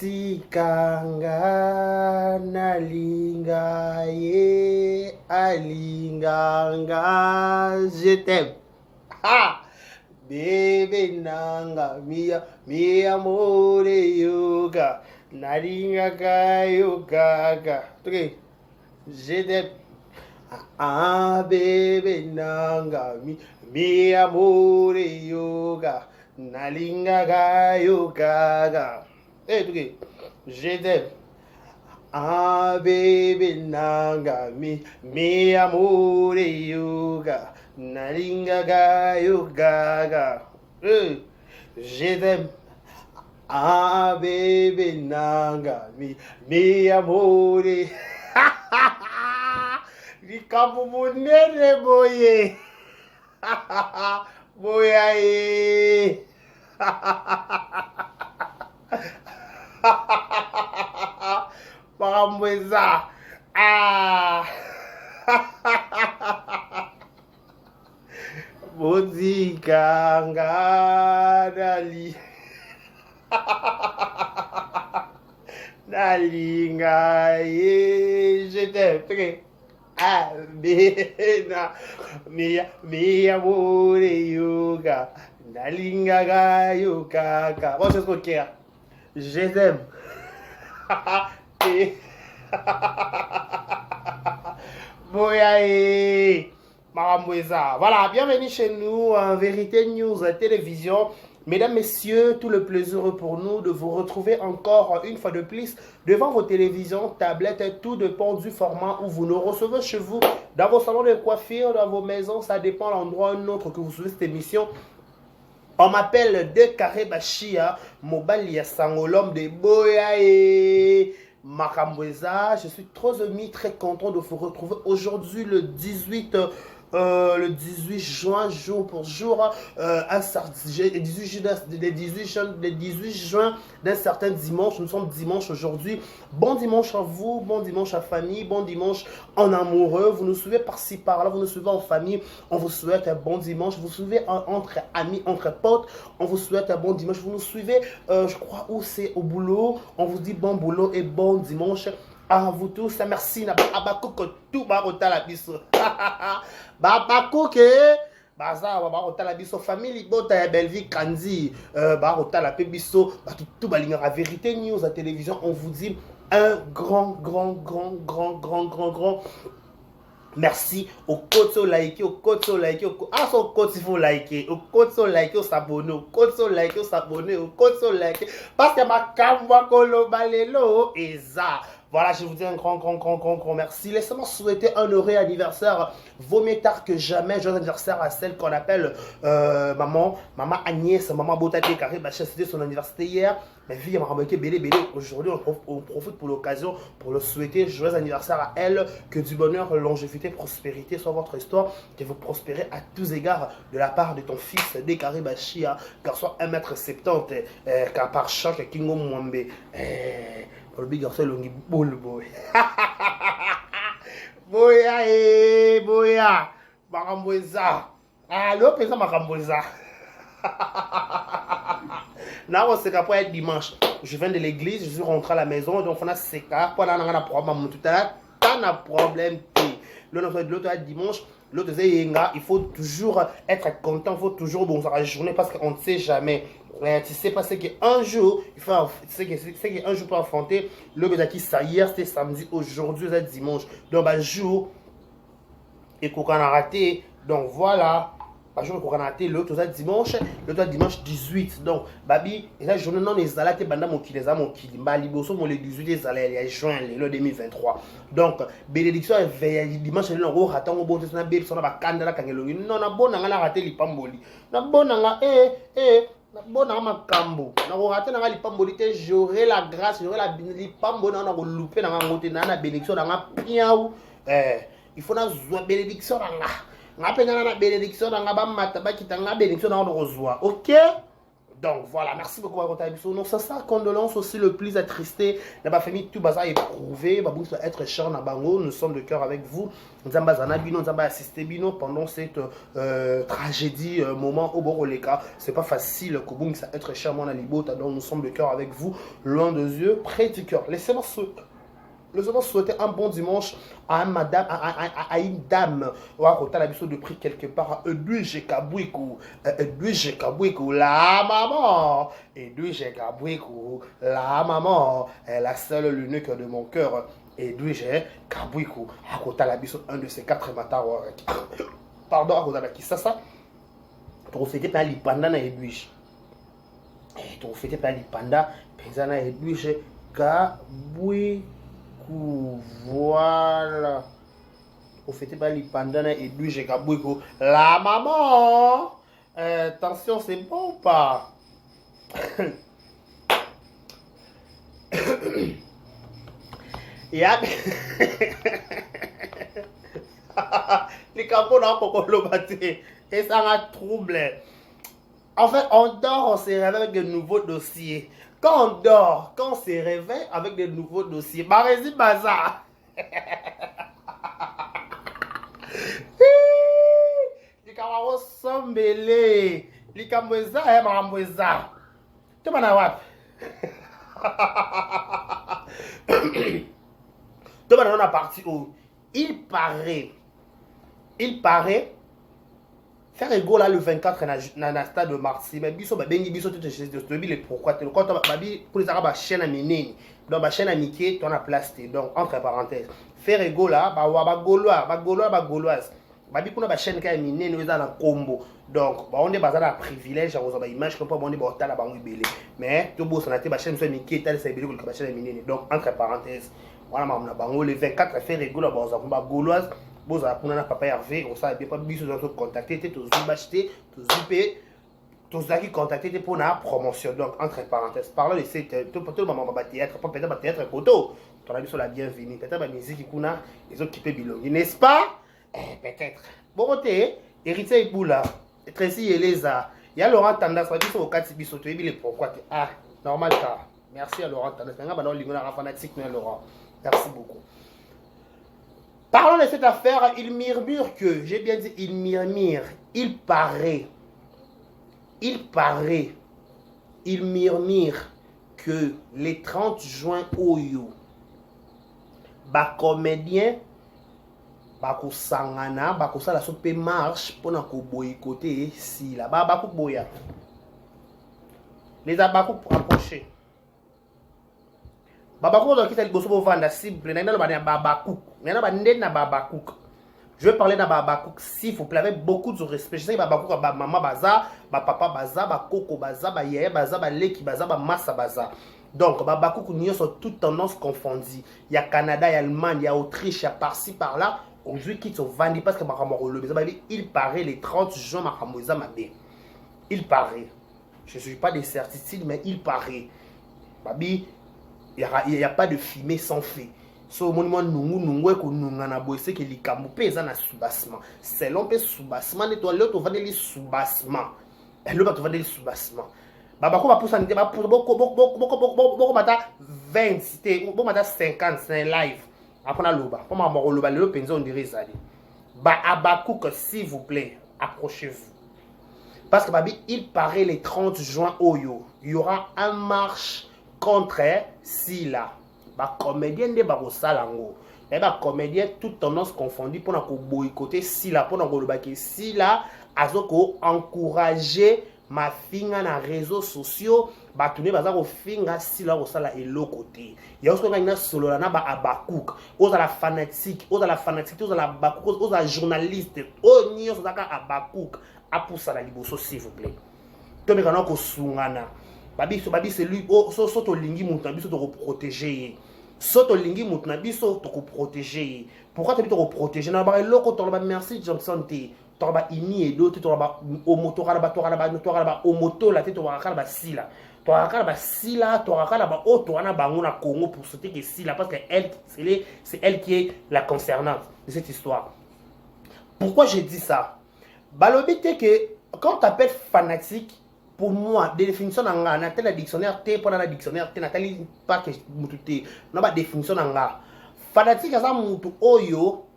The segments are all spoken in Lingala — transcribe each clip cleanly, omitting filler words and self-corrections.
botikanga nalinga ye alinganga je t'aime. Ah, bébé nanga mi amore yoga nalinga yoga. Ok, je t'aime. Ah, bébé nanga mi amore yoga nalinga yoga. Eh, ok, je t'aime. Ah, bébé nanga mi amore yoga nalinga yoga. Je t'aime. Ah, bébé nanga mi amore. Likambo monene boye. Boya ye. Makambo eza. Ah. Botikanga nali. Nalinga ye. Je t'aime. Ah, bena, mi amore yoga, nalinga yoga. Bon, c'est ce qu'on quiert. Je t'aime. Boyae, Maramoueza. Voilà, bienvenue chez nous, en Vérité News Télévision. Mesdames, Messieurs, tout le plaisir pour nous de vous retrouver encore une fois de plus devant vos télévisions, tablettes, tout dépend du format où vous nous recevez chez vous, dans vos salons de coiffure, dans vos maisons, ça dépend de l'endroit ou autre que vous suivez cette émission. On m'appelle Décaré Bachia, Mobali Yasango, l'homme de Boyae. Makambweza, je suis trop ému, très content de vous retrouver aujourd'hui le 18 juin, jour pour jour, le 18 juin d'un certain dimanche. Nous sommes dimanche aujourd'hui. Bon dimanche à vous, bon dimanche à famille, bon dimanche en amoureux. Vous nous suivez par-ci par-là, vous nous suivez en famille. On vous souhaite un bon dimanche. Vous suivez entre amis, entre potes. On vous souhaite un bon dimanche. Vous nous suivez, je crois, où c'est au boulot. On vous dit bon boulot et bon dimanche. À vous tous, merci. Abakoko tout barota la biso. Babakoke. Baza barota la biso. Famille bota ya Belvi Kandi. Barota la biso. Tout balinga la Vérité News à télévision. On vous dit un grand merci au code so liker, au code so liker, ah son code il faut liker, au code so liker, s'abonner, au code so liker, s'abonner, au code so liker, parce que ma camwa kolo balelo et ça. Voilà, je vous dis un grand merci. Laissez-moi souhaiter un heureux anniversaire. Vaut mieux tard que jamais. Joyeux anniversaire à celle qu'on appelle maman Agnès, maman Botate Carré. C'était son anniversaire hier. Ma fille m'a remarqué belé. Aujourd'hui, on profite pour l'occasion pour le souhaiter joyeux anniversaire à elle. Que du bonheur, longévité, prospérité soit votre histoire. Que vous prospérez à tous égards de la part de ton fils Décaré Bachia, garçon 1m70, car par choc Kingo Mwambe. Le big garçon longi boule boy. Boya. Maramboza. Ah, le présent Maramboza. Là, on s'est capable être dimanche. Je viens de l'église, je suis rentré à la maison, donc on a séqué. Pendant on a un problème, tout à l'heure, t'as un problème. L'autre dimanche, l'autre il faut toujours être content, il faut toujours bon la journée parce qu'on ne sait jamais. Tu sais pas, c'est qu'un jour, c'est qu'un jour pour affronter le qui ça hier, c'était samedi, aujourd'hui, c'est dimanche. Donc, bah, jour, et qu'on a raté. Donc, voilà. Bah, jour, qu'on a raté, l'autre, c'est dimanche 18. Donc, babi, et la journée, non, les alates, banda, mon qui les a, mon qui, bah, liboso, mon les 18, les alates, juin, le 2023. Donc, bénédiction, dimanche, on a raté, on a raté, on a raté, on a raté, on a raté, on a raté, on a raté, bon na makambo na ko rater na lipamboli te, j'aurai la grâce, j'aurai la lipambo na ko louper na ngote na bénédiction na piaou. Il faut na zwa bénédiction na nga penga na bénédiction na ba mata ba kitanga bénédiction na ko zwa. OK, Donc voilà, merci beaucoup à Rotabiso. Non, c'est ça, condoléances aussi, le plus attristé. Dans ma famille, tout bazar éprouvé. Babou doit être cher dans Bango. Nous sommes de cœur avec vous. Nous avons Zanabino, nous avons assisté Bino pendant cette tragédie, moment au Boroleka. C'est pas facile, Koboum, ça être cher, mon Alibota. Donc nous sommes de cœur avec vous, loin des yeux, près du cœur. Laissez-moi souhaiter un bon dimanche à une dame ou à côté de prix quelque part. Edwige Kabouikou, la maman. Edwige Kabouikou, la maman. La seule, l'unique de mon cœur. Edwige Kabouikou, à côté un de ces 4 matins. Pardon, à côté de qui ça? Tu fais pas les pandas na Edwige. Tu fais pas les pandas, pensant à Edwige Kabouikou. Voilà. Vous faites pas les pandas et lui j'ai kabouiko. La maman. Attention, c'est bon ou pas? Les capots dans le bâti. Et ça m'a troublé. En fait, on dort, on se réveille avec de nouveaux dossiers. Quand on dort, quand on se réveille avec de nouveaux dossiers, bah résine bazar. Les camarades sont mêlés. Les camarades sont tu m'en as tu m'en as parti où il paraît, faire ego là le 24 dans le stade de Marseille, mais biso ba bengi biso tout de pourquoi tu quand babi pour les arabes chaîne à minene donc ba chaîne à Mickey tu en as place donc entre parenthèses faire ego là ba gauloise babi kuna ba chaîne ka minene ils dans combo donc ba on est bazar à privilège à ba image comme pas on est ba tala ba ngibele mais to bo sanate ba chaîne so Mickey tala c'est belé ko ba chaîne minene donc entre parenthèses voilà mamna bango le 24 faire ego là ba gauloise vous avez papa Hervé, on savait pas bien de contacter, tous acheter, tous contacter pour la promotion. Donc, entre parenthèses, parlant de cette, tout le monde va théâtre, pas peut-être théâtre photo. Tu as vu sur la bienvenue, peut-être la musique qui kuna, les autres qui peuvent bilonger, n'est-ce pas? Peut-être. Bon, côté, héritier Boula, Tracy Eleza, il y a Laurent Tanda, ça dit sur le cas de Bissot, tu es pourquoi? Ah, normal, ça. Merci à Laurent Tanda. C'est un gars fanatique, Laurent. Merci beaucoup. Parlons de cette affaire, il murmure que, j'ai bien dit, il murmure, il murmure que les 30 juin Oyo, ba comédien, ba ko sangana, ba ko sala sope marche pour na ko boycotter si là, ba ko boya. Les abakou pour approcher. Babakouk donc qui t'a liboso pour vendre cible, n'a pas de babakouk, n'a pas de babakouk. Je vais parler de babakouk s'il vous plaît avec beaucoup de respect. Je sais que babakouk ba maman baza, ba papa baza, ba koko baza, ba yeye baza, ba leki baza, ba massa baza. Donc babakouk nous sont toutes tendances confondues. Il y a Canada, il y a Allemagne, il y a Autriche, il y a par-ci par-là. Aujourd'hui qui sont vendus parce que il paraît les 30 juin makamouza mabé. Il paraît. Je ne suis pas des certitudes mais il paraît. Babi il n'y a pas de fumée sans feu. So monument nungu ko nungana boise que likambo pesa na soubassement. Selon pe soubassement ne toi l'autre va les soubassement. Le va te vendre les soubassement. Baba ko ba poussa nite ba pour boko mata 20 c'était boko mata 50 c'est live. Après na loba. Pour ma moro loba le penzo on dirait ça. Ba abakouk s'il vous plaît, approchez-vous. Parce que babi il paraît les 30 juin Oyo, il y aura un marche contre Sila. Ba comédien de Barosalango. Et ba comédien toute tendance confondue pour na ko boycotter Sila pour na ko lobaki Sila azoko encourager ma finga na réseaux sociaux ba tourner baza ko finga Sila ko sala elokote. Ya osko ngina solo na ba abakouk. Oza la fanatique, oza la bakouk, oza journaliste. O nyo saka abakouk apousa la liboso s'il vous plaît. To me kana ko sungana. Babi c'est lui soto lingi mutu biso to protéger soto lingi mutu na biso to protéger pourquoi tu to protéger na ba loko to ba merci Johnson te to ba ini et d'autres to ba o moto kala ba o moto la te to kala ba sila to kala ba sila to kala ba o to na bango na Congo pour sauter que sila parce que elle c'est elle qui est la concernante de cette histoire. Pourquoi j'ai dit ça? Balobi te que quand tu appelles fanatique pour moi, définition nanga, na tel dictionnaire T, pour la dictionnaire T, na tel pas que mutu T, na ba définition nanga. Fanatique ça mutu oyo,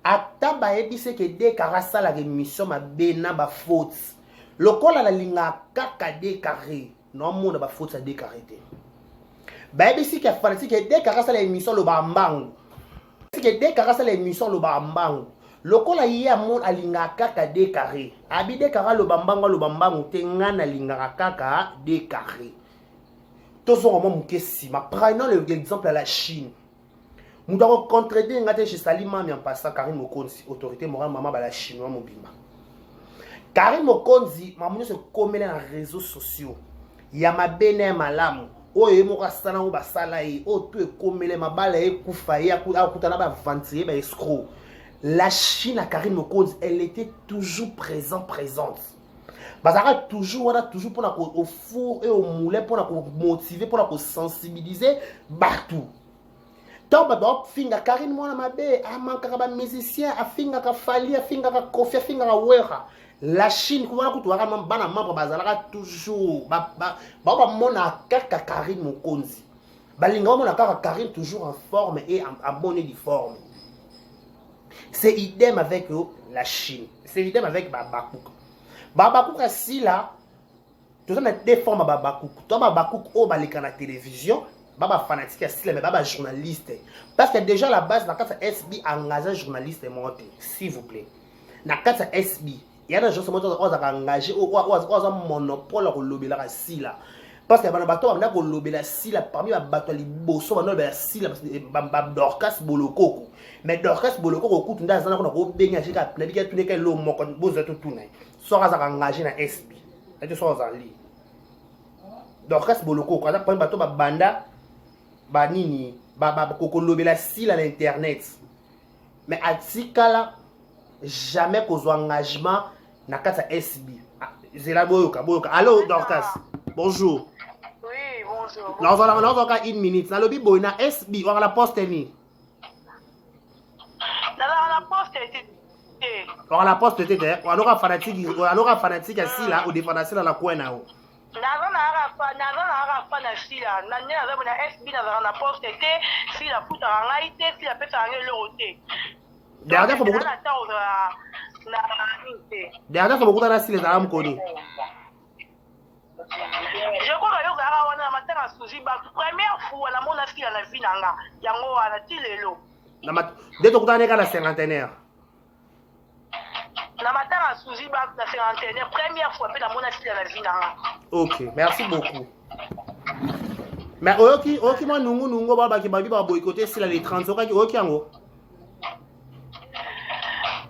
ata ba ebise que dès karasa la émission ma bena ba faute. Lokola la linga kaka dé carré, non mon ba faute ça dé carré. Ba ebise que fanatique dès karasa la émission lo ba mbangu. C'est que dès karasa la émission lo ba mbangu. Lokola yé mon alinga kaka dé carré. Abi dé carré lo bambangu te ngana linga kaka dé carré. Tous on vraiment mukesi. Ma prenons l'exemple à la Chine. Nous devons contredire ngate chez Salima mi en passant Karim Mokonzi autorité morale maman ba la Chine wa mobimba. Karim Mokonzi mamunyo se komela na réseaux sociaux. Ya mabene malamu. Oye mo kasana o basala yi o to e komele mabala e kufa ya kutana ba ventier ba escroc. La Chine à Karim Mokonzi, elle était toujours présente. Bazara toujours pour au four et au moulin pour motiver, pour sensibiliser partout. Donc finga Karim mona mabe, amanka ba musicien, afinga ka fali, afinga ka kofi, afinga ka wera. La Chine comment ko tuara bana membre bazala toujours ba mona kaka Karim Mokonzi. Balinga mona kaka Karim toujours en forme et en bonne forme. C'est idem avec la Chine. C'est idem avec Babakouk. Babakouk si là, tout ça n'a des formes à Babakouk. Toi Babakouk au balika na télévision, Baba fanatique si là mais Baba journaliste. Parce que déjà la base la carte SB engagé journaliste monté, s'il vous plaît. Na carte SB, il y a des gens qui sont engagés au monopole au lobby là si là. Parce que bana bato bana ko lobela sila parmi ba bato liboso bana ba sila ba Dorcas Bolokoko mais Dorcas Bolokoko kutu ndaza na ko benga chika na bika tune ke lo moko boza to tuna so raza engagé na SB et so za li Dorcas Bolokoko za parmi bato ba banda ba nini ba ko lobela sila na internet mais atikala jamais ko zo engagement na kata SB zela boyoka allô Dorcas bonjour. Oui, bonjour. Nous avons encore une minute. Dans le Bible, il y a SB, on a la poste. Dans la poste, on a la poste, on aura fanatique ici, là, ou des fanatiques dans la coin. na SB na poste te si la puta ngai te si la pesa ngai loro te. Dernière fois beaucoup dans la style les armes connus. Je crois que yo gara wana matanga suzi ba première fois na mona fille na vie nanga yango wana tilelo. Dès que tu as la cinquantenaire. Na matanga suzi ba na cinquantenaire première fois pe na mona fille na vie nanga. OK, merci beaucoup. Mais OK, moi nungu ba ki ba boycotter si les 30 ans OK yango.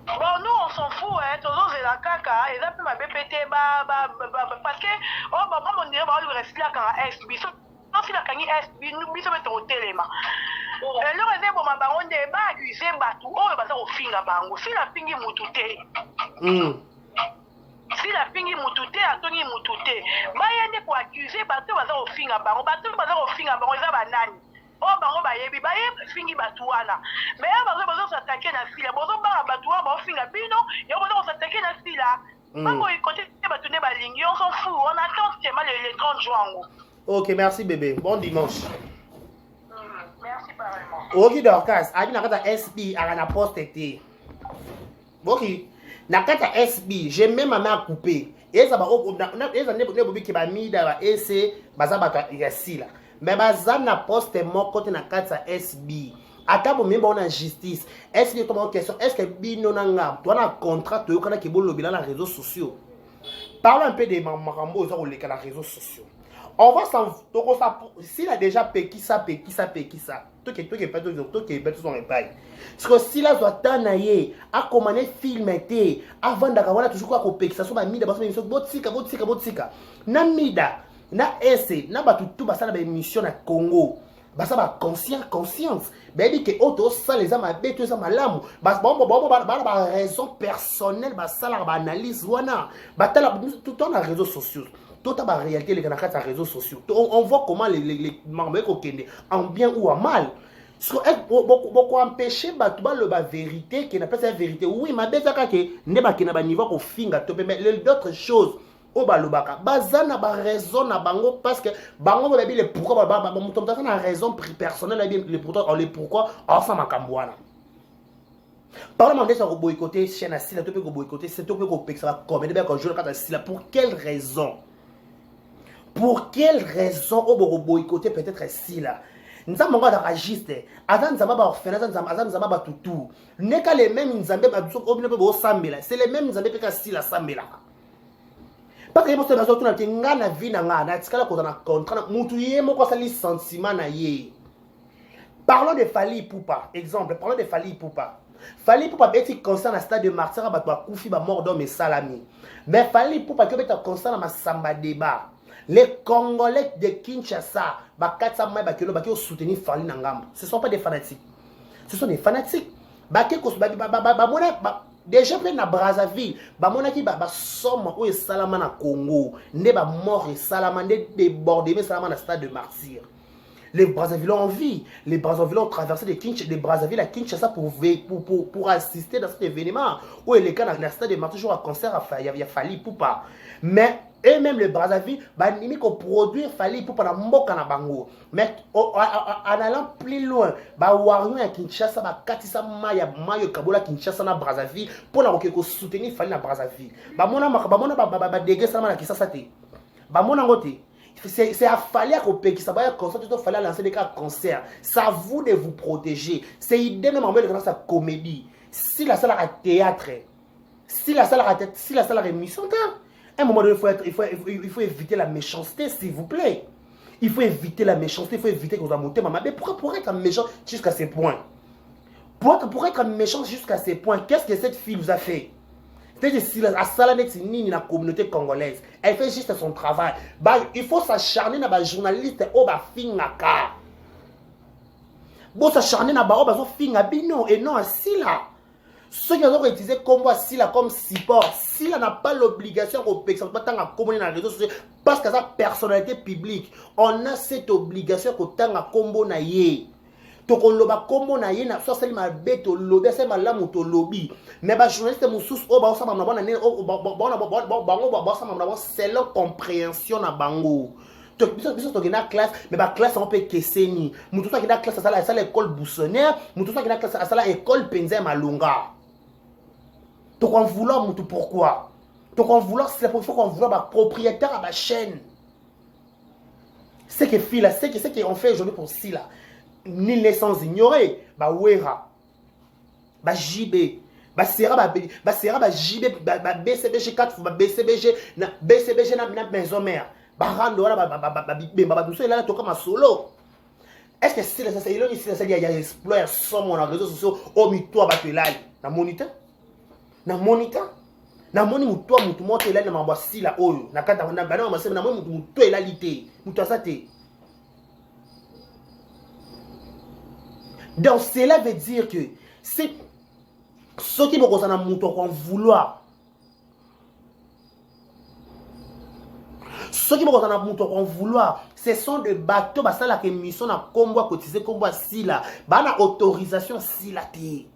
Bon, nous on s'en fout, hein, toujours c'est la caca, et là, ma BPT, parce que, oh, bah, moi, on dirait, bah, on lui reste là quand SB, non, si la canne SB, nous, bisous, mettre au téléma. Et le reste, bon, ma baronne, bah, accusé, bah, tout, oh, bah, ça, au fin, bango, si la fingi moutouté. Si la fingi moutouté, Anthony moutouté, bah, il y a des pour accuser, bah, tout, bah, ça, au fin, bango, bah, tout, bah, ça, au fin, bango, ça, bah, nani. Oh bango ba yebi fingi batuana mais bazo s'attaquer na fila bazo ba batuwa ba finga bino yo bazo s'attaquer na fila bango côté batune ba lingi on s'en fout on attend seulement le 30 juin. OK, merci bébé, bon dimanche. Merci pareillement. OK Dorcas abi na kata SB à la poste été OK na kata SB j'ai même ma main à couper et ça ba eza ne bobi ki ba mida ba ese baza bata ya sila. Mais bazana poste mon côté na kata SB. Atabo memba on a justice. Est-ce que comment question est-ce que bino nanga toi na contrat to kana ki bolo bila na réseaux sociaux. Parlons un peu des marambo ça les les réseaux sociaux. On va s'en toko ça s'il a déjà peki ça. Toi qui pas son épaille. Parce que si la soit tanaye a commandé film été avant d'akawala toujours quoi ko peki ça so ba mida ba so botsika. Na mida na ese na batutu basala ba émission na Congo basa ba conscience baby que auto ça les ama beto ça malamu bas ba raison personnelle basala ba analyse wana batala tout on a réseaux sociaux tout a ba réalité les canaka réseaux sociaux on voit comment les membres ko kende en bien ou en mal beaucoup empêcher batu ba le ba vérité qui n'a pas la vérité oui ma beza ka ke ne ba kina ba niveau ko finga to mais d'autres choses o balobaka bazana ba raison na bango parce que bango ba bi le pourquoi ba mutomta na raison personnelle le pourquoi enfin makambwana. Parlement de ça boycotter chaîne assis là, tu peux boycotter, c'est tout que ça va comme bien quand je regarde assis là, pour quelle raison? Pour quelle raison on boycotter peut-être assis là? Nous avons encore d'enregistrer. Avant nous avons orphelin, nous avons tout. N'est qu'à les mêmes nous avons c'est les mêmes nous avons pas assis là sambela. Parce que parce que nous avons tout na vie na ngana, tikala ko na contrat, mutu yé moko sali sentiment na yé. Parlons de Fally Ipupa, exemple, parlons de Fally Ipupa. Fally Ipupa beti concerne à stade de martyr ba to kufi ba mort d'homme et salami. Mais Fally Ipupa que beta concerne ma samba débat. Les Congolais de Kinshasa, ba katsa mai ba kilo ba ki soutenir Fally na ngambo. Ce sont pas des fanatiques. Ce sont des fanatiques. Ba ke ko ba mona déjà plein na Brazzaville, ba mona ki ba somme o salama na Congo, ne ba mort et salama ne débordé mais salama na stade de martyr. Les Brazzavillois ont envie. Les Brazzavillois ont traversé les Brazzaville à Kinshasa pour assister dans cet événement. Où les cas dans la stade de martyr toujours à concert il y a Fally Ipupa. Mais eux-mêmes les Brazzaville, ils ont produit Fally Ipupa dans Mboka na bango. Mais en allant plus loin, Warrior à Kinshasa, Katissa Maya Mayo Kabola Kinshasa na Brazzaville pour la soutenir Fally na Brazzaville. Mona dégué ça na Kinshasa te. Mona ngote. C'est à Fally qui ça va concert, il fallait lancer des cas concert. C'est à vous de vous protéger. C'est idem même en mode de comédie. Si la salle a théâtre, si la salle a émission, à un moment donné, il faut éviter la méchanceté, s'il vous plaît. Il faut éviter la méchanceté, il faut éviter que vous en montez. Mais pourquoi être méchant jusqu'à ces points? Pour être méchant jusqu'à ces points, qu'est-ce que cette fille vous a fait? La communauté congolaise, elle fait juste son travail. Il faut s'acharner dans les journalistes au Bafingaka. Il faut s'acharner dans les journalistes et non à Sila. Ceux qui ont utilisé Sila comme support, Sila n'a pas l'obligation de communiquer dans les réseaux sociaux parce que sa personnalité publique, on a cette obligation de communiquer. Tokoloba kombo na ye na so sali mabe to lobi ase malamu to lobi mais ba journaliste mususu o ba osama na bona ne o ba osama na bona selon compréhension na bango to biso to gina classe mais ba classe on peut keseni mutu to gina classe à la école Boussonnière mutu to gina classe à la école Penza Malunga to kon vouloir mutu pourquoi to kon vouloir c'est pour faut qu'on vouloir ba propriétaire à ba chaîne c'est que fille là c'est que on fait aujourd'hui pour si là ni les sans ignorer ba wera ba JB ba sera ba JB ba BCBG 4 ba BCBG na maison mère ba rando wala ba tout ça là to comme solo. Est-ce que c'est ça il y a exploit sur mon réseaux sociaux au mito ba telali na moniteur na moni muto mutu monte là na mabasi la oyo na kata na bana ma na moni muto elalité muto asate. Donc cela veut dire que c'est ceux qui vont vouloir ce sont des bateaux ça la mission na combo cotiser combo sila bana autorisation sila té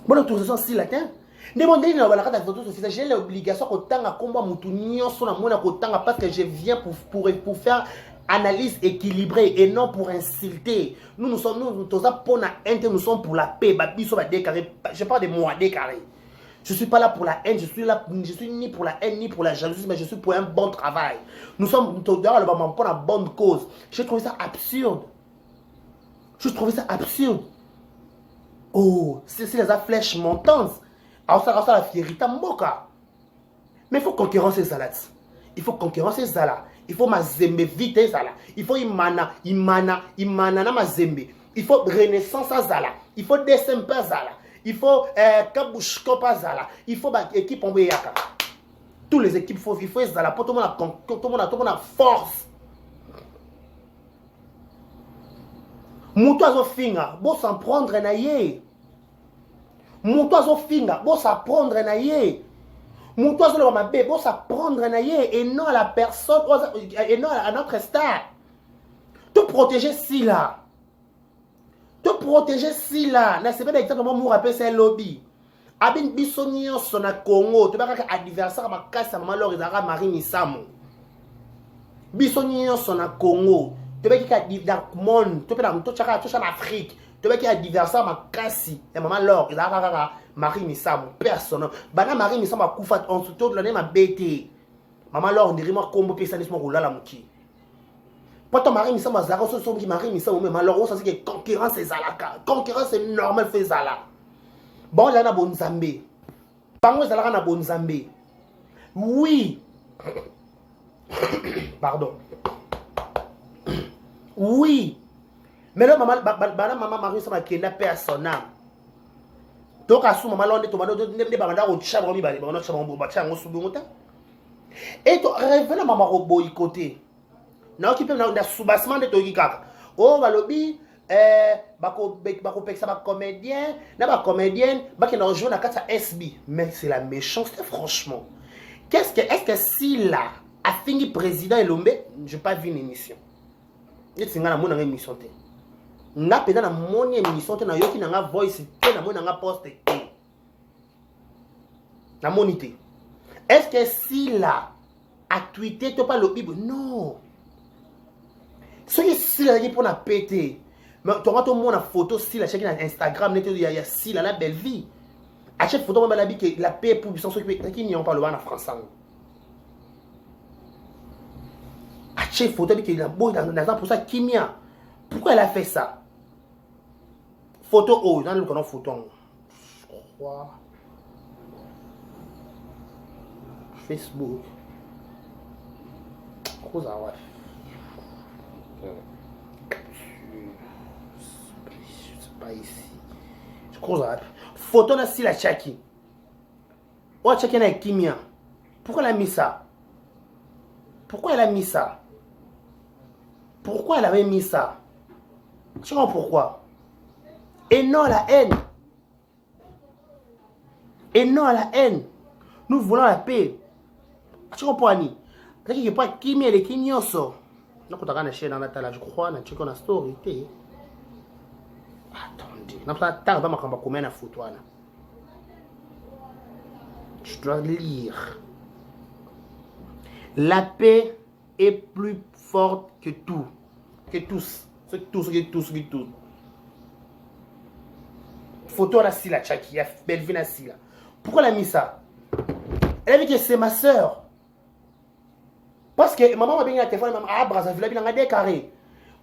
bonne autorisation sila té demandez na bala kata photo société j'ai l'obligation ko tanga combo mutu nyonso na mona ko tanga parce que je viens pour faire analyse équilibrée et non pour insulter. Nous sommes pour la paix. Je parle de moi décarré. Je ne suis pas là pour la haine, je suis ni pour la haine ni pour la jalousie, mais je suis pour un bon travail. Nous sommes pour la bonne cause. J'ai trouvé ça absurde. Oh, c'est les flèches montantes. Alors ça la fierté mboka. Mais il faut concurrencer salades. Il faut mazembe vite zala. Il faut imana na mazembe. Il faut renaissance zala. Il faut décembre zala. Il faut kabushko zala. Il faut équipe en yaka. Toutes les équipes il faut zala pour tout le monde a force. Muto azo finga, bo s'en prendre na ye. Muto azo finga, bo s'en prendre na ye. Mon toit sur ma bébé, ça prendre un aïe et non à la personne, et non à notre star. Te protéger si là. N'est-ce pas exactement mon rappel, c'est un lobby. abin biso nyonso na Congo to baka adversaire makasi mama lor ezaka Marie Misamo biso nyonso na Congo to baka dans monde to pena to chaka to na Afrique to baka adversaire makasi ya mama lor ezaka kaka Marie Misamo personne bana Marie Misamo akufa en tout de l'année ma bête mama lor ndirima kombo pesa nismo kolala muki Pourtant, Marie Misamo azara so qui Marie Misamo mais malheureusement ça c'est que concurrence est zalaka concurrence c'est normal fait zala bon là na bon Zambé bango zalaka na bon Zambé oui pardon oui mais là maman Marie Misamo kenda personnel toka su maman londe to bando ne banda ko chabro mi bale bando chabro ba chango su bonta et to révéler maman ko boycotter na occupé na soubassement de toki kaka oh balobi bako peksa ba comédien na ba comédienne baki na jouer na kata SB mais c'est la méchanceté franchement est-ce que si là a fini président Elombe j'ai pas vu une émission et singa na mona nga émission té na peda na moni émission té na yoki na nga voice té na mona nga post té na monité est-ce que si là a tweeté to pas le bible non ce qui si là pour na péter mais tu vois tout le monde a photo si la chaque Instagram il y a si la belle vie à chaque photo moi la vie que la paix pour puissance qui n'y ont pas le en français à chaque photo que la beau dans pour ça Kimia pourquoi elle a fait ça photo oh dans le canon photo je crois Facebook quoi ça ouais pas ici. Je crois que photo de Sila Chaki. Oh, Chaki na Kimia. Pourquoi elle a mis ça? Pourquoi elle a mis ça? Pourquoi elle avait mis ça? Tu comprends pourquoi? Et non la haine. Et non la haine. Nous voulons la paix. Tu comprends, Annie? C'est-à-dire qu'il n'y a pas Kimia et Kimioso. Je crois que chaîne dans la tala, je crois, na chiko na story té. Attendez, na pas tard va makamba combien na photo là. Je dois lire. La paix est plus forte que tout, que tous, que tous. Photo là si la Chaki, ya Belvina si là. Pourquoi elle a mis ça? Elle a dit que c'est ma sœur. Parce que maman m'a bien téléphone maman ah Brazzaville il a décarré.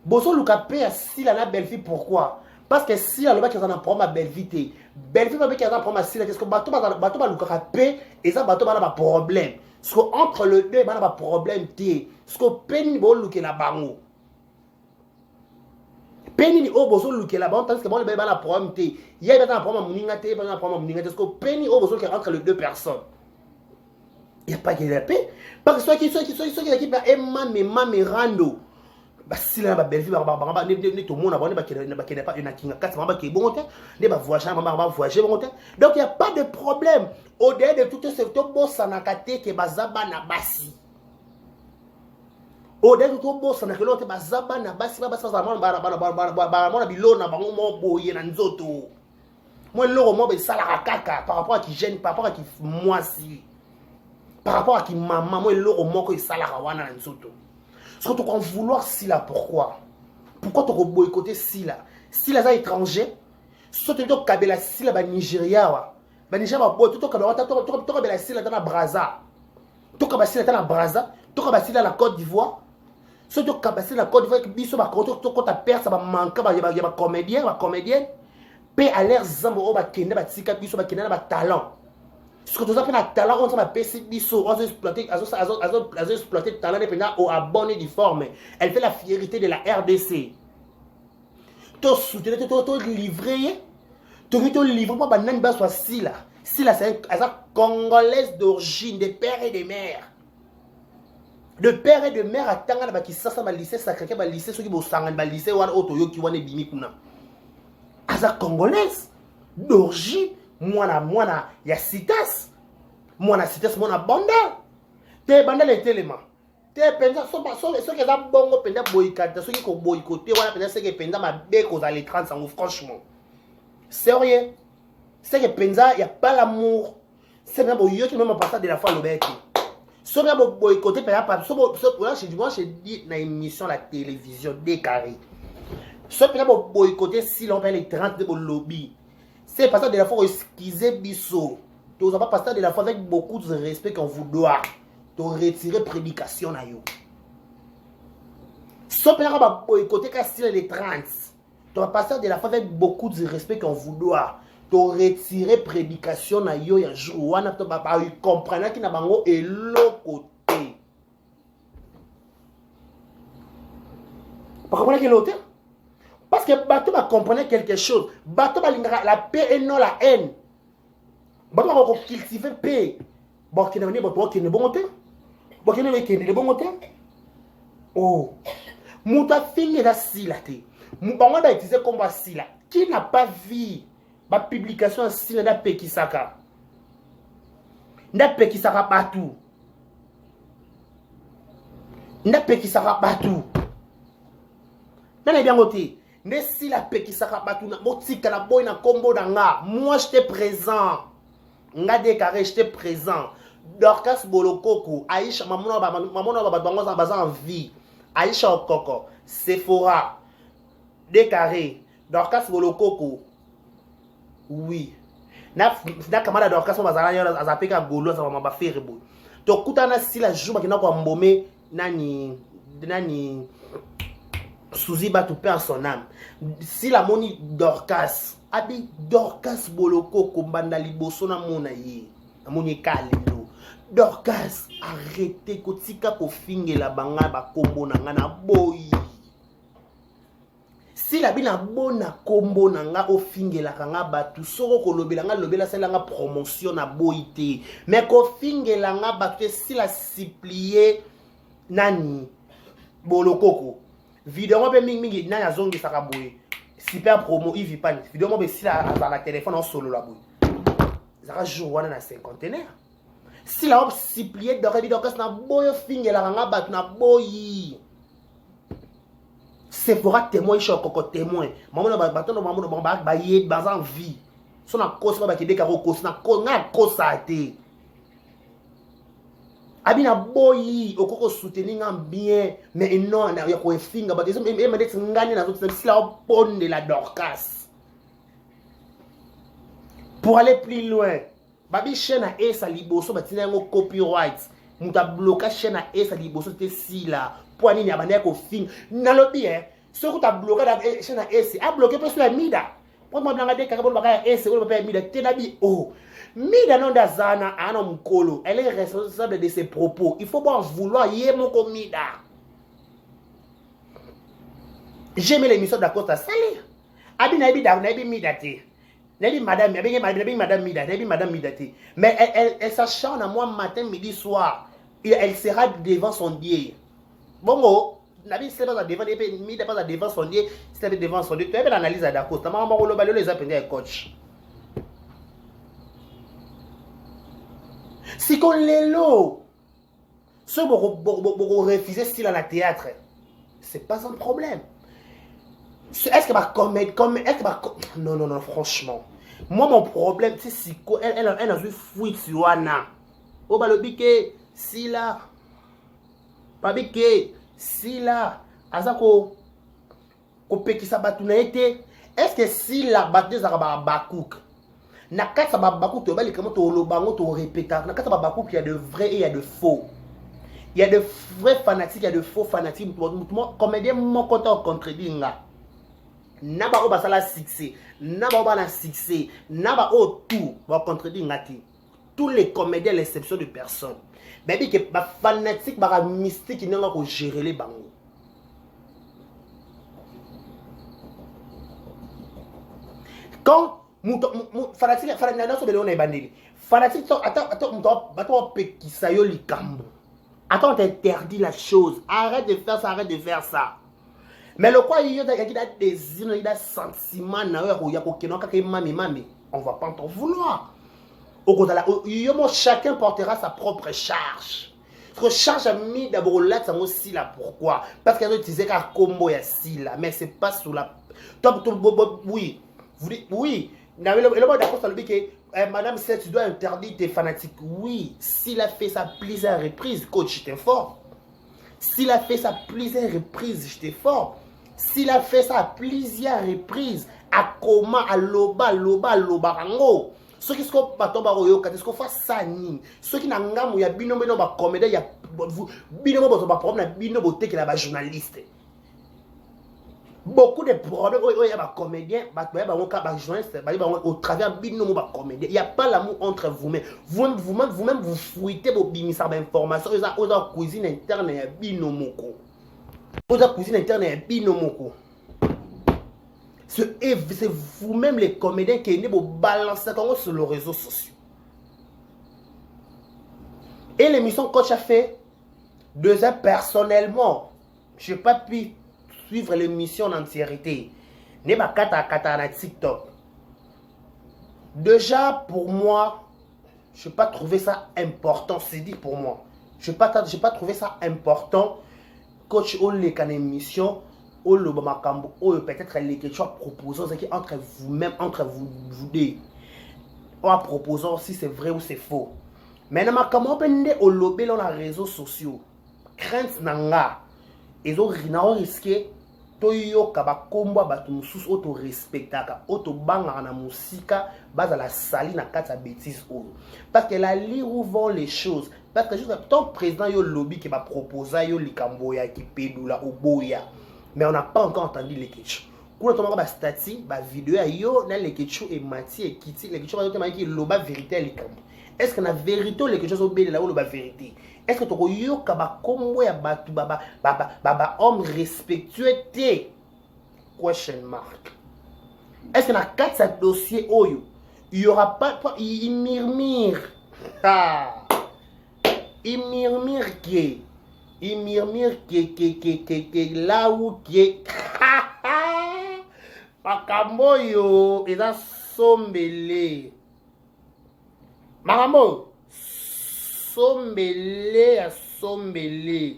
Bosso Luka paye si la belle fille pourquoi? Parce que si la loba qui en a problème ma belle fille belle fille pas qui en a problème si la qu'est-ce que bateau ba Luka paye et ça bateau ba problème. Parce que entre le deux ba na problème té. Parce que peine bo Luka na bango. Peine ni o bosso Luka la bango parce que bon le ba na problème té. Il y a un problème muninga té, pas un problème muninga parce que peine ni o bosso qui entre les deux personnes. Il n'y a pas de la paix. Parce que ceux qui est rando. Si la belle vie, tout le monde a pas une kinga quatre, bon voyager. Donc il n'y a pas de problème. Au-delà de tout ce que sanakate que bazaba na basi. Au-delà de tout ça que l'autre bazaba na basi, ba bilona bango mo boye na nzoto. Moi l'oro mo be sala kaka par rapport à qui gêne, par rapport à qui moi si. Par rapport à qui maman, moi, l'euro moko et salarawana en soto. Est-ce que tu vas vouloir Sila pourquoi? Pourquoi tu vas boycotter Sila? Sila est étranger. Si tu as Kabila Sila, ba Nigeria. Ba Nigeria, ba boy, tu as Kabila Sila dans la Brazza. Tu as Kabila Sila dans la Brazza. Tu as Kabila Sila dans la Côte d'Ivoire. Si tu as Kabila Sila dans la Côte d'Ivoire, tu as perdu, ça va manquer, il y a comédienne. Paix à l'air zambo, ba kende, ba tika, biso, ba kende, ba talent. Ce que tu as fait un talent, on a PC biso, on a exploité le talent dépendant au abonné du forme. Elle fait la fierté de la RDC. Tu as soutenu, tu as livré, tu as livré pour que tu soit Sila. Sila, c'est une Congolaise d'origine, de père et de mère. De père et de mère, à Tangana, qui s'est lycée sacré, lycée, ceux qui vont s'en lycée, ou Otoyo qui vont les bimikuna. Aza Congolaise d'origine. Mwana ya citas mwana banda te banda les éléments te penza so que za bongo penda boyikata so ki ko boyikote wana penda se que penda mabe ko za les 30 ans franchement sérieux c'est que penza il y a pas l'amour c'est même au yo qui même pas ça de la fois le bec so bien boycotter par exemple moi je dis dans émission la télévision décarré so bien boycotter si l'on fait les 30 de lobby c'est pas ça de la fois excuser biso tu vas pas passer de la fois avec beaucoup de respect qu'on vous doit de retirer prédication na yo so bien boycotter quand si les 30 tu vas passer de la fois avec beaucoup de respect qu'on vous doit to retirer prédication na yo ya jour wana to ba comprendre ki na bango eloko te pas comprendre que l'autre parce que bato ba comprendre quelque chose bato ba lingaka la paix et non la haine bato ba ko cultiver paix bon ki na ni bato ki ne bon te bon ki ne ki ne bon te oh muta fingi da sila te mu bango da utiliser comme sila qui n'a pas vu ba publication ainsi na pekisaka partout na pekisaka partout na bien côté ne si la pekisaka partout na botika na boy na combo na nga moi j'étais présent nga décarré j'étais présent Dorcas Bolokoko Aïcha mamona ba bango za baza en vie Aïcha Okoko Sephora décarré Dorcas Bolokoko. Oui. Na kamada Dorcas bazala yo azapeka golo za mama faire bo. To kutana si la jour bakina ko mbome nani Suzy ba tout perd son âme. Si la moni Dorcas, abi Dorcas Boloko ko banda liboso na mona ye. Amoni kalelo. Dorcas arrêtez ko tika ko fingela banga ba kombo na ngana boyi. Si la bina bona kombo na nga o fingela nga batu soko ko lobela nga lobela sala nga promotion na boité mais ko fingela nga batu si la supplier nani Bolokoko vidéo mo be mingi nani azongi saka boye super promo Yves Pan vidéo mo be si la la téléphone en solo la boye zaka jour wana na cinquantenaire si la op supplier de vidéo kas na boyo fingela nga batu na boyi c'est pour être témoin, je suis encore témoin. Maman na batono maman ba yé bazan vie. Son na cause ba ki dekaro cause na cause ça été. Abina boyi okoko soutenir ngam bien mais non na ya ko finga ba exemple e me dit ngani na zote si la bonne de la Dorcas. Pour aller plus loin, babi chaîne a esa liboso ba tina ngo copyright. Muta bloquer chaîne a esa liboso te si la pour nini abandé ko finga. Na lobi ce que tu as bloqué la chaîne S a bloqué parce que la mida pour moi blanga de kakabo baka S ou pas mida tenabi oh mida non dazana ana mkolo elle est responsable de ses propos il faut pas en vouloir yemo ko mida j'aime l'émission d'Acosta salir abi na bi mida te nabi madame mida te mais elle s'acharne à moi matin midi soir et elle sera devant son Dieu bongo Nabi c'est pas devant des mi pas devant son Dieu c'est devant son Dieu tu as une analyse à d'accord ta maman ko balo les appeler coach si qu'on lelo ce beaucoup refuser style à la théâtre c'est pas un problème est-ce que ma comédie comme est-ce que non franchement moi mon problème c'est si elle a vu fouille sur wana au balobique si là pas bique si là azako ko pekisa batu na été est-ce que si la batu za ba bakouk na kata ba bakouk to bali comment to lobango to répéter na kata ba bakouk il y a de vrais et il y a de faux il y a de vrais fanatiques il y a de faux fanatiques comédien mon content contredire nga na ba o ba sala succès na ba o ba na succès na ba o tout ba contredire ngati tous les comédiens l'exception de personne. Mais que les fanatiques, les mystiques, ils n'ont pas gérer les bangos. Quand fanatique, attends, attends, t'interdis la chose. Arrête de faire ça, arrête de faire ça. Mais le quoi, il y a des désirs, il y a des sentiments, on va pas t'en vouloir. Chacun portera sa propre charge. Parce que charge a mis d'abord là, ça aussi là. Pourquoi? Parce qu'elle disait qu'un combo est si là, mais c'est pas sous la. Oui, vous dites, oui, d'accord, ça le dit que Madame Seth, tu dois interdire tes fanatiques. Oui, s'il a fait ça plusieurs reprises, coach, j'étais fort. S'il a fait ça plusieurs reprises, j'étais fort. S'il a fait ça plusieurs reprises, à comment, à loba, rango. Ce qui se passe dans le ce qu'on fait ça, ce qui n'a pas de binomo, il y a comédie, il y a binomo, il y a problème, binomo, il y a journaliste. Beaucoup de problèmes, il y a des comédiens, il y a des journalistes, au travers binomo, comédien. Il n'y a pas l'amour entre vous-même. Vous-même, vous fouillez vos informations. Vous avez une cuisine interne et binomo. Vous avez une cuisine interne et binomo. C'est vous-même les comédiens qui vous balancez sur les réseaux sociaux. Et l'émission Coach a fait 2 heures personnellement. Je n'ai pas pu suivre l'émission en entièreté. Je n'ai pas kata TikTok. Déjà, pour moi, je n'ai pas trouvé ça important. C'est dit pour moi. Je n'ai pas trouvé ça important. Coach, on les une émission. Peut-être les questions proposées entre vous-même, entre vous deux. On va proposer si c'est vrai ou c'est faux. Maintenant, comment on peut au lobby dans les réseaux sociaux? Crainte nanga. Ils ont risqué. Toyo kaba kombo batu mususu auto respectaka auto banga na musika base la sali na kata bêtise ou parce que la li où vont les choses parce que juste ton président yo lobby qui va proposer yo likamboya qui pedula oboya mais on n'a pas encore entendu les questions. Quand on a stati ba vidéo yo na les questions et mati et kiti les questions ba qui loba vérité likambo. Est-ce que la vérité les questions au bel là ou la vérité? Est-ce que tu yo kaba kombo ya batu baba homme respectueux té? Question mark. Est-ce que dans 4 dossiers oyo il y aura pas il murmure il murmure que là où qui makambo yo eza sombele makambo sombele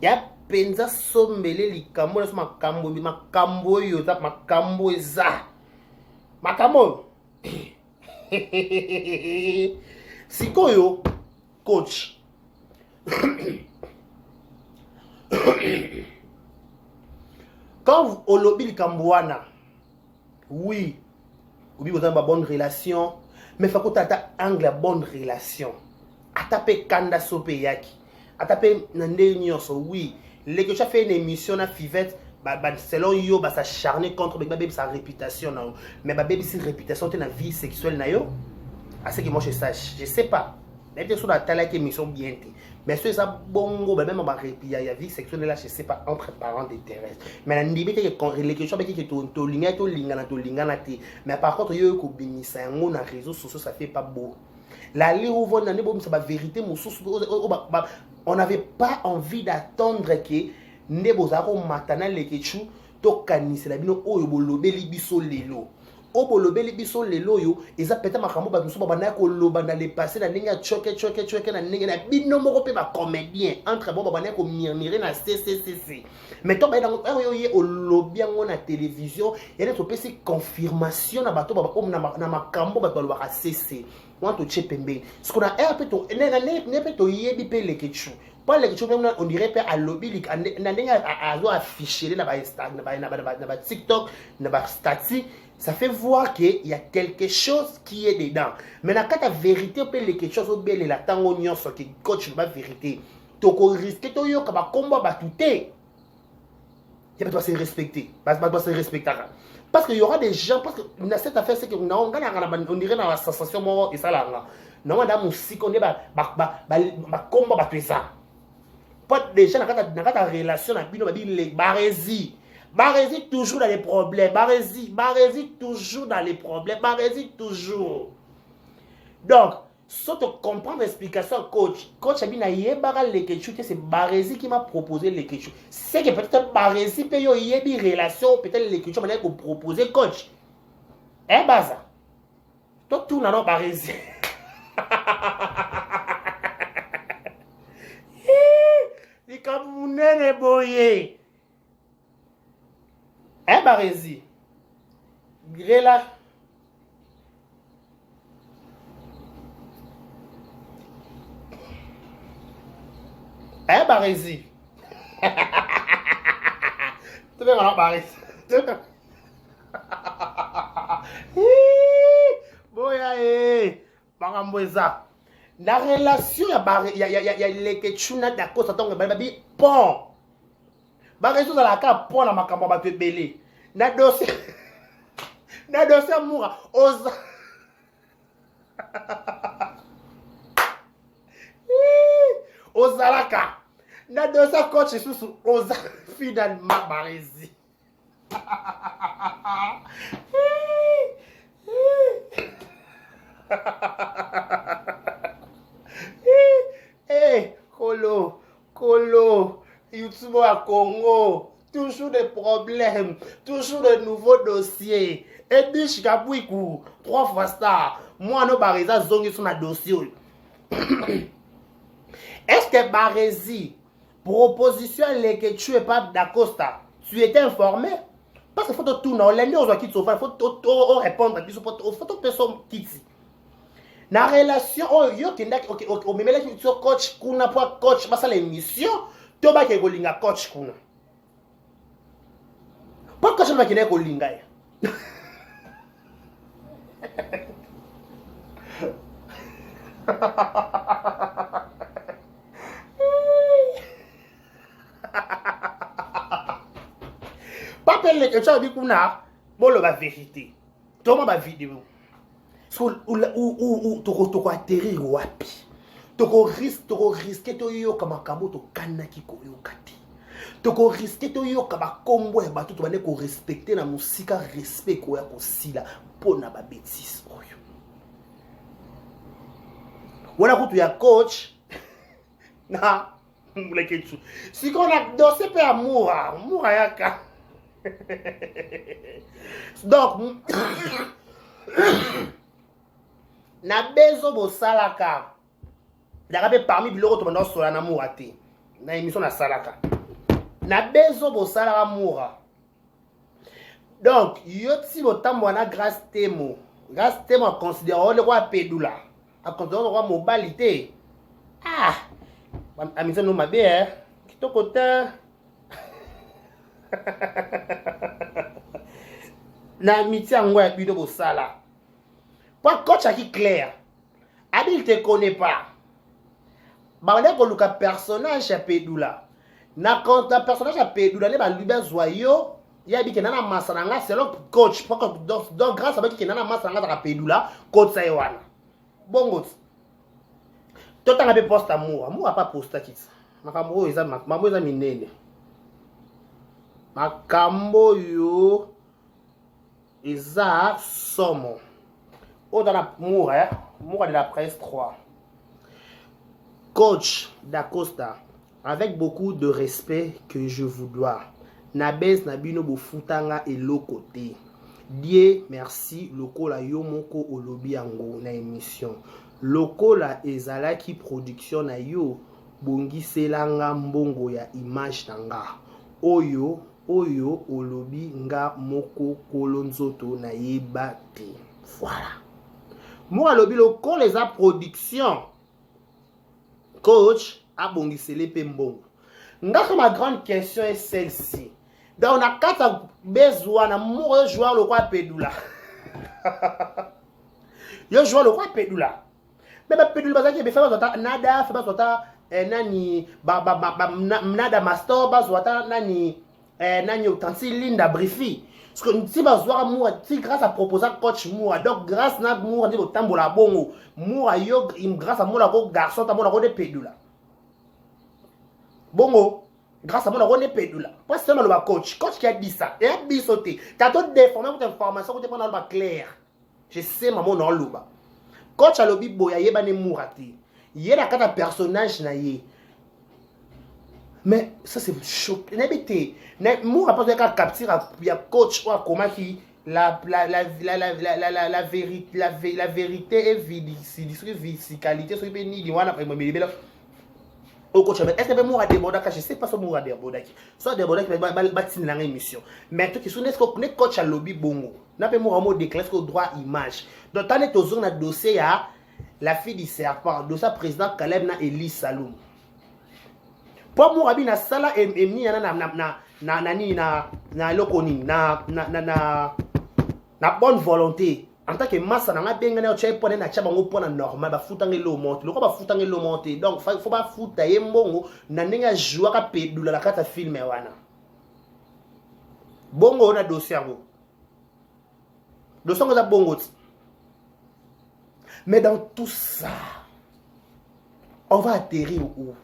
ya penza sombele likambo na makambo yo za makambo eza makambo sikoyo coach quand vous au lobby likamboana oui vous avez une bonne relation mais faut que tu aies angle bonne relation atape kanda sope yaki atape nande nyonso oui les que tu as fait une émission na Fivette selon yo ça s'acharner contre baby sa réputation na mais baby sa réputation te na vie sexuelle na yo à ce que moi je sache je sais pas mais sur la telle émission bien mais sur ça bongo même ma il y a vie sexuelle là je sais pas entre parents d'intérêt mais la limite que les questions qui to linga mais par contre yo ko binisa yango na réseaux sociaux ça fait pas beau la lirouvo na nebo ça ba vérité on n'avait pas envie d'attendre que nebo za ko matana les questions to kanisela bino oyo bolobeli biso lelo obolobeli biso lelo yo eza peut-être makambo ba biso ba na ko loba na le passé na ninga choke na ninga na bino moko pe ba comédien entre bon ba na ko murmurer na CCCC mais to ba na yo ye o lobi yango na télévision et to pesi confirmation na bato ba na makambo ba to ba CC want to check pembe ce qu'on a un peu to ne peut to yebi pe le ketchu pas les questions on dirait pas à lobby na ninga a zo afficher na ba Instagram na ba TikTok na ba statut. Ça fait voir qu'il y a quelque chose qui est dedans. Maintenant, quand la vérité peut les quelque chose au bel la tango nyonso qui coach la vérité, tu risques to yo kaba combat batouté. Il doit se respecter. Doit se respecter. Parce qu'il y aura des gens parce que dans cette affaire c'est que on dirait dans la sensation moi et ça là. Non madame musique on est ba combat batoué ça. Pas déjà dans ta relation avec bino ba les barési. Barési toujours dans les problèmes. Barési toujours dans les problèmes. Barési toujours. Donc, si tu comprends l'explication, coach a dit que c'est Barési qui m'a proposé les questions. C'est que peut-être Barési peut y avoir une relation, peut-être les questions que vous proposez, coach. Eh, Baza. Toi, tout n'a pas Barési. Les Camerounais boyés. Eh, Barési. Grela. Eh, Barési. Tu veux maintenant Barési. Boya, Baramboisa. La relation, il y a les ketchuna d'accord, ça tombe, baby, pont. Barési, dans la carte, pont, la macamba, va te belé. Na dossier moura. Oza. Ozalaka. Na dossier coach, sous Oza. Finalement, Barési. Colo, YouTube à Congo, toujours des problèmes, toujours de nouveaux dossiers. Et puis, Chikabouikou, 3 fois star. Moi, no Baréza zongi sur ma dossier. Est-ce que Barési, proposition que tu es pas d'Acosta, tu étais informé? Parce qu'il faut tout dans l'année, on il faut répondre, il faut tout personne quitter. Na relation oh yo kenda o memela ki coach kuna pour coach basa l'émission to ba ke kolinga coach kuna pour coach ba kena kolinga ya pas pelle que tu as dit kuna bolo ba vérité to ma ba vidéo ou toko atterrir wapi toko risque to yo kama kambo to kanaki ko yo kati toko risque to yo kama kombo ya bato to bane ko respecter na musika respect ko ya ko sila pona ba bêtise oyo wana kutu ya coach na mleketu siko na dossier pe amour yaka donc na bezo bo salaka dakabe parmi biloko to banda sola na moura te na émission na salaka na bezo bo salaka moura donc yo ti botambo na grâce temo a considéré le roi pedula a considéré le roi mobilité amisa no mabe kitoko te na miti ngo ya bido bo sala. Pour coach qui clair, il te connaît pas. Bah on est le personnage à Pédoula. Na quand un personnage à Pédoula ne va lui besoyo, il y a dit que nana masananga c'est le coach. Donc grâce à qui nana masananga à Pédoula, coach ça yoana. Bon goût. Tout le temps on poste amour pas poster kit. Makambo eza mambo eza minene. Makambo yo eza somo. Dans la Moura de la presse 3. Coach d'Acosta, avec beaucoup de respect que je vous dois, Nabez Nabino Bofutanga et Lokote. Die merci, Lokola Yomoko Olobi Ango na émission. Lokola Ezalaki production na yo, Bongi Selanga Mbongo ya image nanga. Oyo Olobi nga moko kolonzoto na yebate. Voilà. Moi, le les a production. Coach, a bongisele pembongo. Ma grande question est celle-ci. Donc, on a 4 besoin de moi jouer le roi Pédoula. Je joue le roi Pédoula. Mais Pédoula, parce que je fais nada, fais pas nani, nada master, nani, nani, autanti linda brifi. Parce que si grâce à proposer coach Moura, donc grâce à Moura, dit autant la bongo, Moura yo, grâce à Moura, garçon, t'as mon de Pédoula. Bongo, grâce à mon de Pédoula. Pas seulement le coach qui a dit ça, et a dit sauté. T'as tout déformé votre information, vous êtes pas clair. Je sais, maman, non, l'ouba. Coach a lobby boya, yé bane Moura, yé la carte personnage na yé. Mais ça c'est choquant. Moi, après que capture il y a coach ou comment qui la vérité est visicalité sur les ni wana au coach est-ce que Moura débordaki je sais pas si Moura débordaki soit débordaki ba tine na émission mais tout qui sont est-ce que coach à lobby bongo n'a pas Moura mo déclare que droit image donc tant est aux na dossier ya la fille du serpent dossier président Caleb na Elise Saloum pour Moura bi na sala emni na lokoni na bonne volonté en tant que masse na benga na tshai pone na tshaba ngo pona normal ba futange lo monte loko ba futange lo monte donc faut ba futa ye mbongo na ndenge jouer ka pedula la kata film wana bongo na dossier ngo dossier ngo za bongo mais dans tout ça on va atterrir où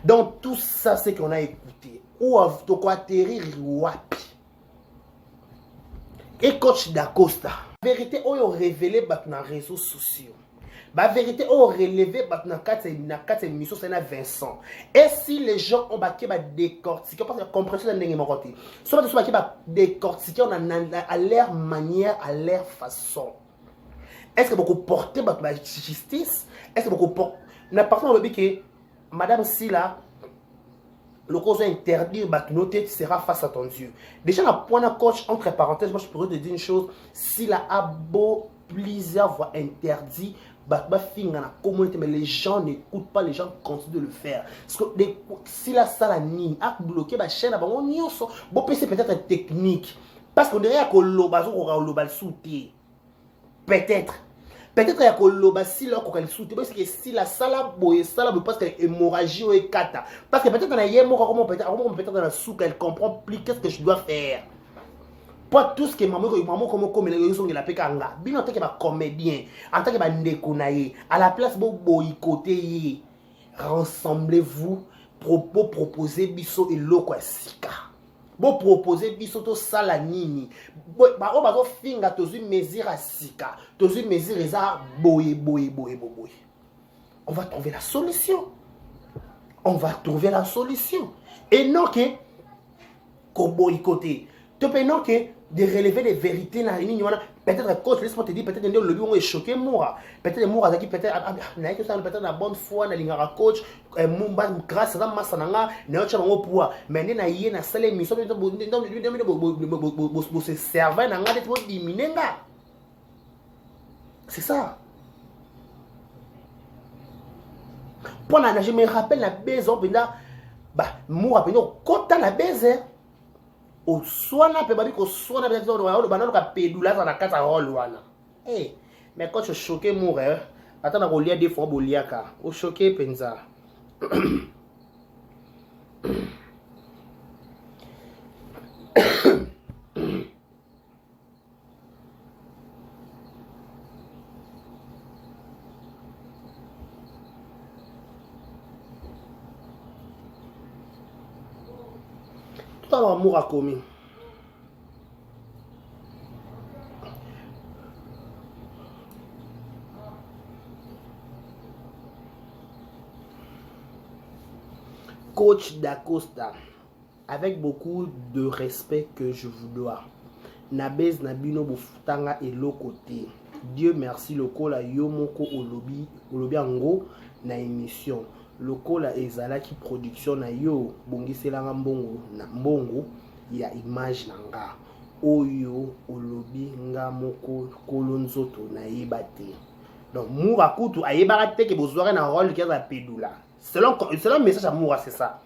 dans tout ça c'est qu'on a écouté où on va atterrir wapi. Et coach d'Acosta, la vérité, on a révélé dans les réseaux sociaux. La vérité, on a relevé dans les émissions, c'est Vincent. Et si les gens ont décortiqué, parce que la compréhension n'est pas côté. Si on a décortiqué, on a à leur manière, à leur façon. Est-ce que vous portez la justice? Est-ce que vous portez. Par exemple, que Madame Silla, le cause interdit, tu seras face à ton Dieu. Déjà, la point de coach, entre parenthèses, moi je pourrais te dire une chose. S'il a beau plusieurs fois interdit, dans la communauté, mais les gens n'écoutent pas, les gens continuent de le faire. Parce que si la salle a bloqué la chaîne, c'est peut-être technique. Parce qu'on dirait que le sauté. Peut-être. Peut-être qu'il y a que si là qu'on soutient parce que si la salle parce que l'hémorragie est cata parce que peut-être dans la comment peut-être dans la soupe elle comprend plus qu'est-ce que je dois faire pas tout ce que maman comme les gens de la pékanga bien en tant que comédien en tant que ndekonaye à la place de boycotter rassemblez-vous proposer biso et loko sika bo proposer biso to sala nini ba o ba zo finga tozu mesure asika tozu mesure eza boye on va trouver la solution et non que ko boycotter to pe non que de relever les vérités na nini wana peut-être coach laisse-moi te dire peut-être le lobby on est choqué moi peut-être moi azaki peut-être na que ça peut-être la bonne foi na lingara coach mumba grâce à massa nanga na ocha bango poa mais na yé na sale mission bo se serveur nanga de diminenga c'est ça pour na je me rappelle la maison penda ba moi penda kota la baiser au soana pe badi ko soana pe zo wana banalo ka pedula za na kata role wana mais quand je choqué mourir attends na kolia des fois boliaka au choqué penza tout en amour a commis. Coach d'Acosta, avec beaucoup de respect que je vous dois. Nabez Nabino Bofutanga et l'autre. Dieu merci le col à Yomoko au lobby ango na émission. Le col à Ezala qui production na yo bongiselanga mbongo na mbongo ya image nanga. Oyo au lobby nga moko kolonzoto na yebate. Donc Moura Koutou a yebate que bozware na rôle qui a pédula. Selon le message à Moura, c'est ça.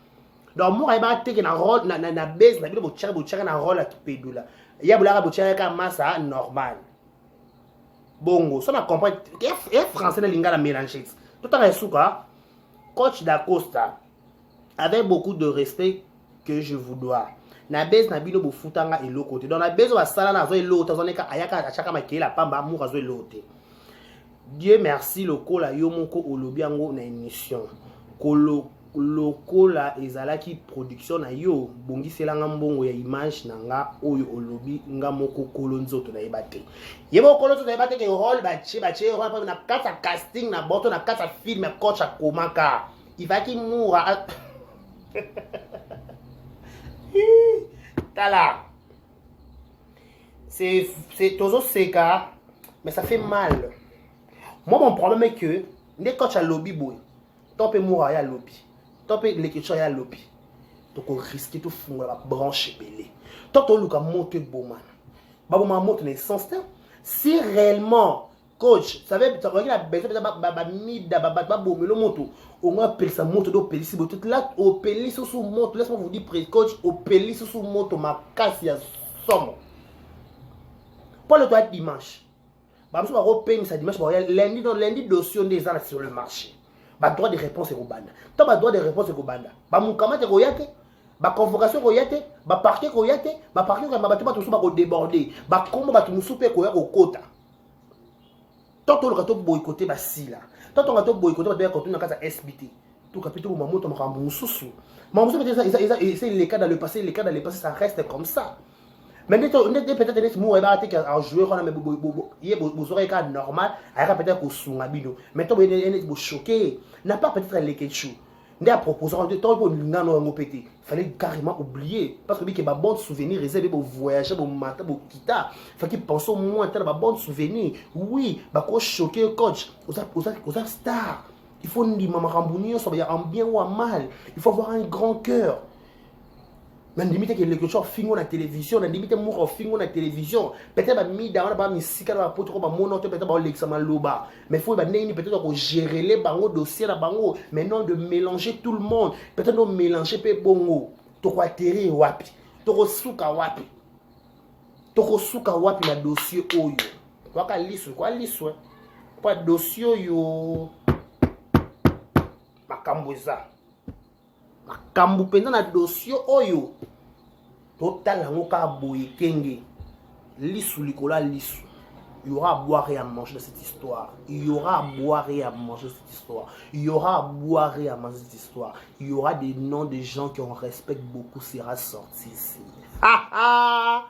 Donc Moura a été na rôle na base na bilo bochara na rôle qui pédula. Il y a bolara bochara ka massa normal. Bongo, ça m'a compris. Et français na lingala mélanger. Tout en souka. Coach d'Acosta, avec beaucoup de respect que je vous dois. Na base na bilo bofutanga et l'autre côté. Donc na base wa sala na zo et l'autre zoneka ayaka achaka makela pamba Moura zo et l'autre. Dieu merci le kola yomoko olobi ango na émission. Lokola ezala ki production na yo bongiselanga mbongo ya image nanga oyo olobi nga moko kolonzoto na yebate. Yebo kolonzoto na yebate ke rôle bache rôle na kata casting na boto na kata film coach akomaka. Il va ki moura. Tala. C'est toujours seka mais ça fait mal. Moi mon problème est que les coachs à lobby boy Tant que moura ya lobby. Tant que l'écriture ya lobby. Donc on risque de fondre la branche belée. Tant que l'on monte Bowman. Babouman monte l'essence. Si réellement, coach, vous savez, tu regardes la besoin de moto. Au moins, appelle ça moto d'eau pélis. Tout là, au pélis sous moto. Laisse-moi vous dire, coach, au pélis sous moto, ma casse, il y a somme. Pour le droit dimanche. Parce que on paye ça dimanche, lundi, dossier des ans sur le marché. Bah, droit de réponse est au banda. Tant bah, droit de réponse est au banda. Bah, mon camarade est au yate. Ba convocation ko yate, ba parquet ko yate, ba parquet ko ba tout ba ko déborder, ba kombo ba tout souper ko ya ko kota. Tant on le boycotter ba si là. Tant on va boycotter ba doit continuer dans casa SBT. Tout capitaine ou mamoto makambo mususu. Mamusu c'est les cas dans le passé, ça reste comme ça. Mais peut-être que moi va attaquer un joueur on a mais vous aurez cas normal, alors peut-être ko sunga bino. Mais toi vous choqué, n'a pas peut-être les ketchou. Ndé à proposer de temps pour nous non pété. Fallait carrément oublier parce que ba bon souvenir réservé pour voyager pour matin pour quitter. Faut qu'il pense au moins tel ba bon souvenir. Oui, ba ko choquer coach. Aux star. Il faut ni maman Rambounio ça va en bien ou en mal. Il faut avoir un grand cœur. Mais limite que les choses finissent la télévision, limite mourir finissent la télévision. Peut-être mis dans la mis si quand pour trop mon peut-être ba l'examen loba. Mais faut peut-être gérer les bango dossier la bango, mais non de mélanger tout le monde. Peut-être non mélanger pe bongo. To ko atterrir wapi. To ko suka wapi. To ko suka wapi na dossier oyo. Kwa liso. Kwa dossier yo makamboza. Makambu pendant na dossier oyo. Total ngoka boye kenge. Lisu likola lisu. Il y aura à boire et à manger de cette histoire. Il y aura à boire et à manger de cette histoire. Il y aura à boire et à manger de cette histoire. Il y aura des noms de gens qu'on respecte beaucoup sera sortis ici. Ha ha!